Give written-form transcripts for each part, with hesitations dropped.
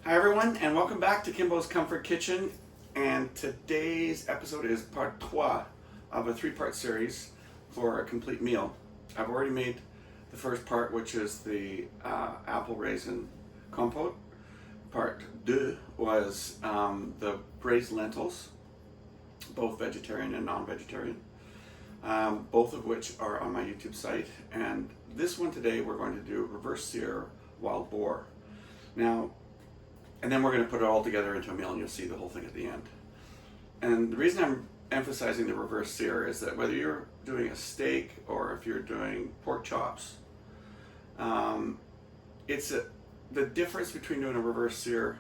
Hi everyone, and welcome back to Kimbo's Comfort Kitchen. And today's episode is part 3 of a 3-part series for a complete meal. I've already made the first part, which is the apple raisin compote. Part 2 was the braised lentils, both vegetarian and non-vegetarian, both of which are on my YouTube site. And this one today, we're going to do reverse sear wild boar. Now, and then we're going to put it all together into a meal, and you'll see the whole thing at the end. And the reason I'm emphasizing the reverse sear is that whether you're doing a steak or if you're doing pork chops, the difference between doing a reverse sear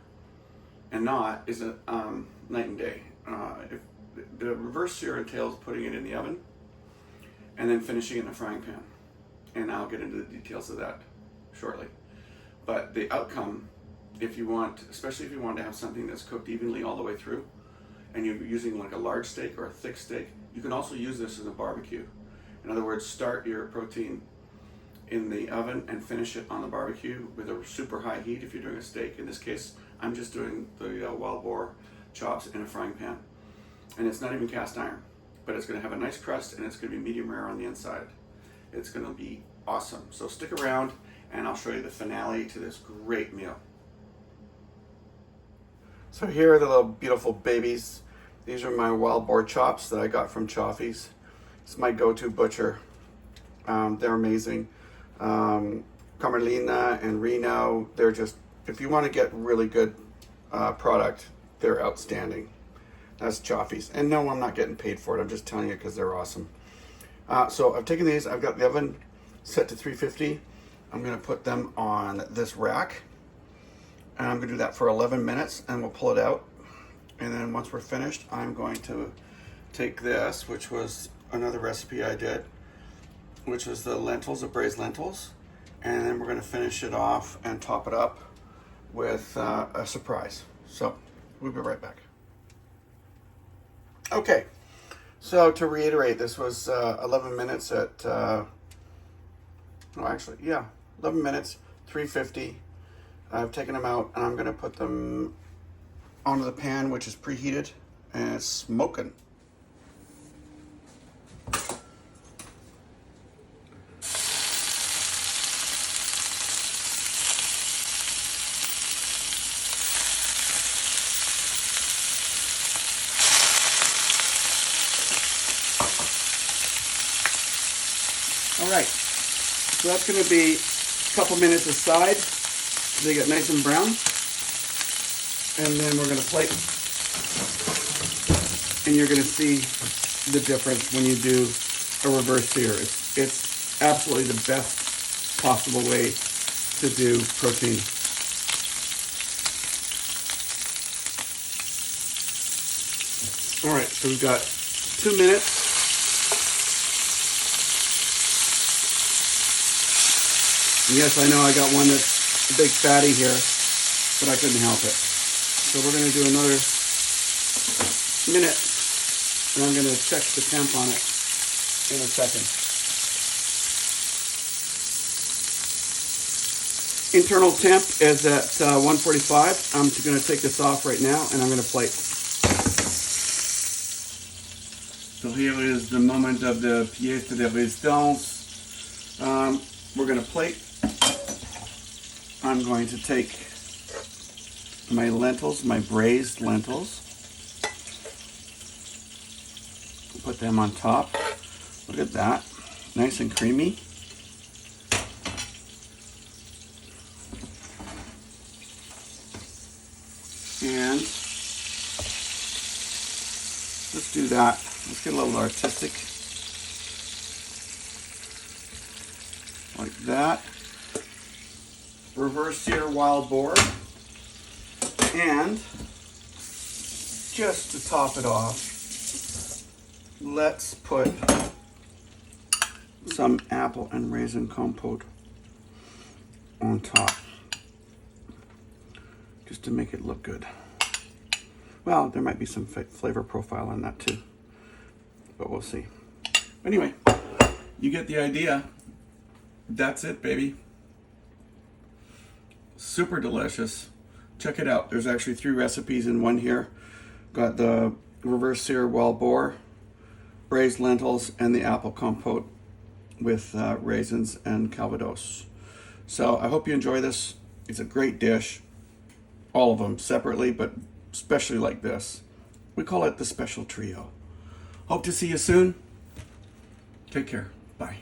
and not is a night and day. If the reverse sear entails putting it in the oven and then finishing it in a frying pan, and I'll get into the details of that shortly. But the outcome, if you want, especially if you want to have something that's cooked evenly all the way through, and you're using like a large steak or a thick steak, you can also use this as a barbecue. In other words, start your protein in the oven and finish it on the barbecue with a super high heat if you're doing a steak. In this case, I'm just doing the wild boar chops in a frying pan. And it's not even cast iron, but it's going to have a nice crust, and it's going to be medium rare on the inside. It's going to be awesome. So stick around, and I'll show you the finale to this great meal. So here are the little beautiful babies. These are my wild boar chops that I got from Chaffee's. It's my go-to butcher. They're amazing. Carmelina and Reno, they're just, if you want to get really good product, they're outstanding. That's Chaffee's. And no, I'm not getting paid for it. I'm just telling you because they're awesome. So I've taken these. I've got the oven set to 350. I'm going to put them on this rack. And I'm going to do that for 11 minutes, and we'll pull it out. And then once we're finished, I'm going to take this, which was another recipe I did, which was the lentils, the braised lentils. And then we're going to finish it off and top it up with a surprise. So we'll be right back. Okay, so to reiterate, this was 11 minutes at, 11 minutes, 350. I've taken them out, and I'm going to put them onto the pan, which is preheated and it's smoking. All right, so that's going to be a couple minutes aside. They get nice and brown, and then we're going to plate, and you're going to see the difference when you do a reverse sear. It's absolutely the best possible way to do protein. All right, so we've got 2 minutes. And yes, I know I got one that's a big fatty here, but I couldn't help it. So we're going to do another minute, and I'm going to check the temp on it in a second. Internal temp is at 145. I'm going to take this off right now, and I'm going to plate. So here is the moment of the pièce de résistance. We're going to plate. I'm going to take my lentils, my braised lentils, put them on top. Look at that, nice and creamy. And let's do that. Let's get a little artistic, like that. Reverse sear wild boar, and just to top it off, let's put some apple and raisin compote on top, just to make it look good. Well, there might be some flavor profile on that too, but we'll see. Anyway, you get the idea. That's it, baby. Super delicious. check it out. There's actually 3 recipes in one here. Got the reverse sear wild boar, braised lentils, and the apple compote with raisins and calvados. So I hope you enjoy this. It's a great dish. All of them separately, but especially like this. We call it the special trio. Hope to see you soon. Take care. Bye.